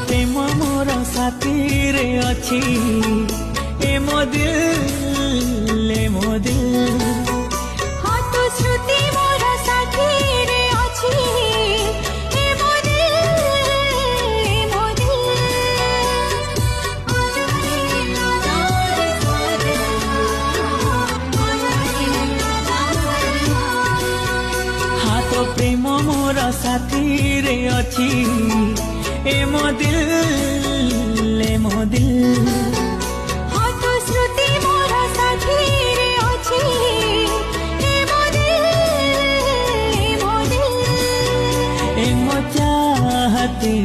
प्रेम मोर साथी रे अछि ए मो दिल ए मो दिल हाँ तो श्रुति मोर साथी रे अछि ए मो दिल ए मो हाँ तो प्रेम मोर साथी रे अछि ए मो दिल ए मो दिल हाँ तो श्रुति मोर साथी रे अछि ए मो दिल ए मो दिल ए मो चाहते